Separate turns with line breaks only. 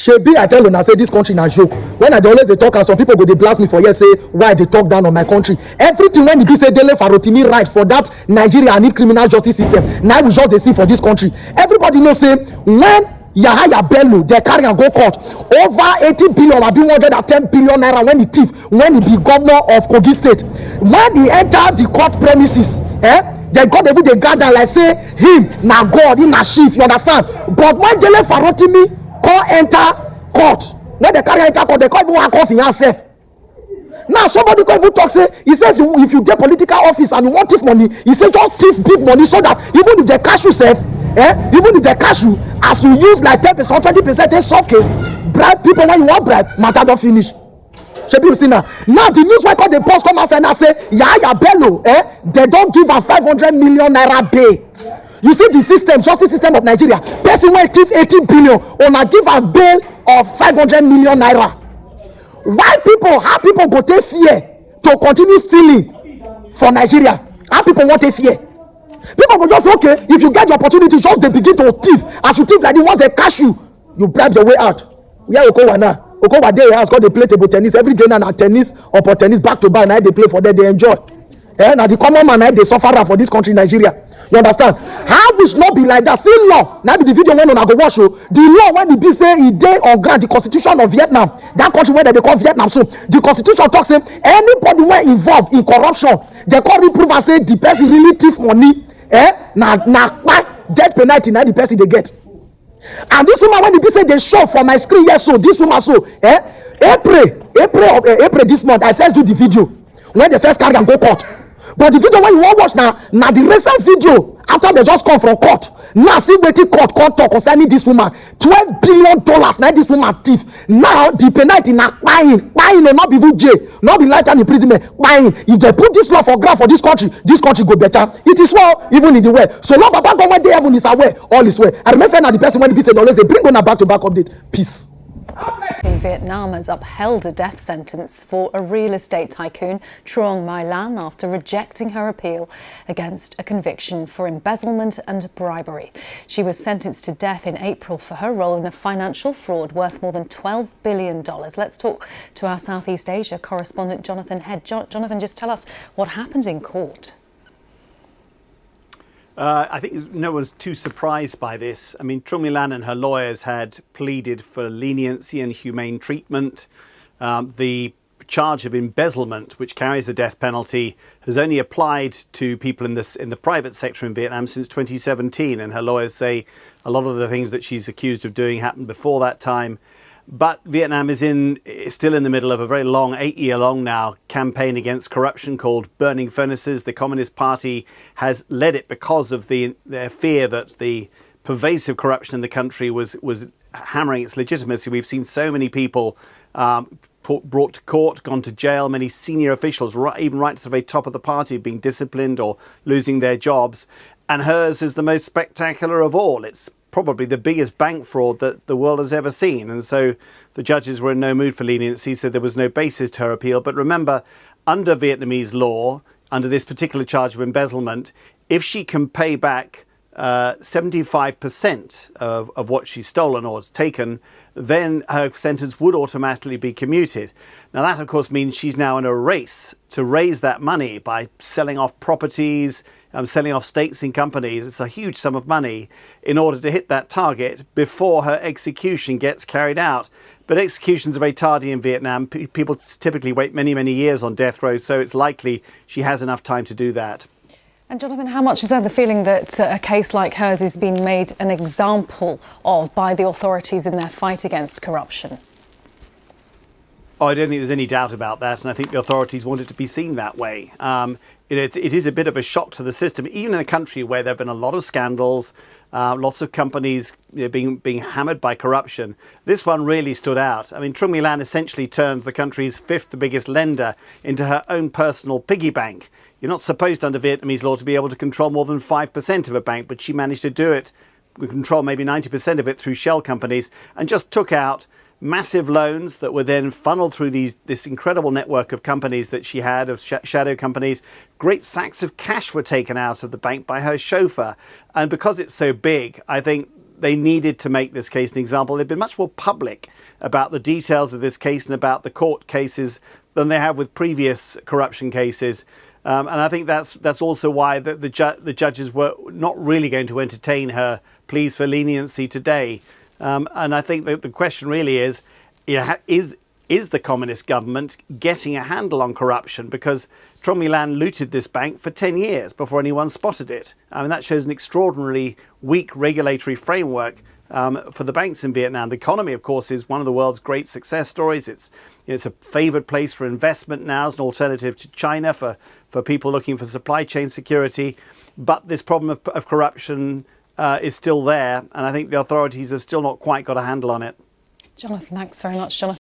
Shebi, I tell una say this country na joke. When I dey always dey talk, and some people go dey blast me for here say why I dey talk down on my country. Everything when e be say Dele Farotimi right for that Nigeria need criminal justice system, na we just dey see for this country. Everybody know say when Yahaya Bello dey carry am go court over 80 billion abi 110 billion naira when he thief when he be governor of Kogi State. When he enter the court premises, they God even dey gather like say him na God, him na chief, you understand? But when Dele Farotimi come enter court, when they carry enter court, they can't even walk off in yourself. Now somebody can even talk say, he said if you get political office and you want thief money, he say just thief big money so that even if they catch you sef, even if they catch you, as you use like 10% 20% in soft case, bribe people when you want bribe, matter don't finish. Shebi you see now the news record dey post come outside now say Yahaya Bello they don't give am 500 million naira bail. You see the system, justice system of Nigeria, person wey thief 80 billion una give am bail of 500 million naira. Why people, how people go take fear to continue stealing for Nigeria? How people want take fear? People go just okay, if you get the opportunity, just they begin to thief. As you thief like this, once they catch you, you bribe your way out. Where Okowa now? Okowa dey house, got they play table tennis every day now, na tennis or tennis back to back. Now they play for that, they enjoy. Now the common man now they suffer for this country, Nigeria. You understand? How we should not be like that? Still law. Now be the video when I go watch you. The law when it be say it day on ground, the constitution of Vietnam, that country where they call Vietnam. So the constitution talks say anybody where involved in corruption, they can't reprove and say the person really thief money. Death penalty now the person they get. And this woman when it be say they show for my screen, yes, so this woman so April this month I first do the video when they first carry and go court. But the video when you want watch now the recent video after they just come from court. Now see wetin court talk concerning this woman. $12 billion now this woman thief. Now the penalty na kpain will not be even jail, not be lifetime imprisonment. Kpain. If they put this law for ground for this country go better. It is well even in the way. So Lord Baba God when they heaven is aware, all is well. I remember now the person when the say always they bring on a back-to-back update. Peace.
In Vietnam has upheld a death sentence for a real estate tycoon, Truong My Lan, after rejecting her appeal against a conviction for embezzlement and bribery. She was sentenced to death in April for her role in a financial fraud worth more than $12 billion. Let's talk to our Southeast Asia correspondent, Jonathan Head. Jonathan, just tell us what happened in court.
I think no one's too surprised by this. I mean, Truong My Lan and her lawyers had pleaded for leniency and humane treatment. The charge of embezzlement, which carries the death penalty, has only applied to people in the private sector in Vietnam since 2017. And her lawyers say a lot of the things that she's accused of doing happened before that time. But Vietnam is still in the middle of a very long, 8-year-long now, campaign against corruption called Burning Furnaces. The Communist Party has led it because of their fear that the pervasive corruption in the country was hammering its legitimacy. We've seen so many people brought to court, gone to jail, many senior officials, even right to the very top of the party, being disciplined or losing their jobs. And hers is the most spectacular of all. It's probably the biggest bank fraud that the world has ever seen. And so the judges were in no mood for leniency, said there was no basis to her appeal. But remember, under Vietnamese law, under this particular charge of embezzlement, if she can pay back 75% of what she's stolen or has taken, then her sentence would automatically be commuted. Now that, of course, means she's now in a race to raise that money by selling off properties, selling off stakes in companies. It's a huge sum of money in order to hit that target before her execution gets carried out. But executions are very tardy in Vietnam. People typically wait many, many years on death row, so it's likely she has enough time to do that.
And Jonathan, how much is there the feeling that a case like hers is being made an example of by the authorities in their fight against corruption?
Oh, I don't think there's any doubt about that, and I think the authorities want it to be seen that way. It is a bit of a shock to the system, even in a country where there have been a lot of scandals, lots of companies being hammered by corruption. This one really stood out. I mean, Truong My Lan essentially turned the country's fifth biggest lender into her own personal piggy bank. You're not supposed under Vietnamese law to be able to control more than 5% of a bank, but she managed to do it. We control maybe 90% of it through shell companies, and just took out massive loans that were then funneled through this incredible network of companies that she had, of shadow companies. Great sacks of cash were taken out of the bank by her chauffeur. And because it's so big, I think they needed to make this case an example. They've been much more public about the details of this case and about the court cases than they have with previous corruption cases. And I think that's also why the judges were not really going to entertain her pleas for leniency today. And I think that the question really is, is the communist government getting a handle on corruption? Because Trung My Lan looted this bank for 10 years before anyone spotted it. I mean, that shows an extraordinarily weak regulatory framework for the banks in Vietnam. The economy, of course, is one of the world's great success stories. It's a favoured place for investment now as an alternative to China for people looking for supply chain security. But this problem of corruption is still there, and I think the authorities have still not quite got a handle on it.
Jonathan, thanks very much, Jonathan.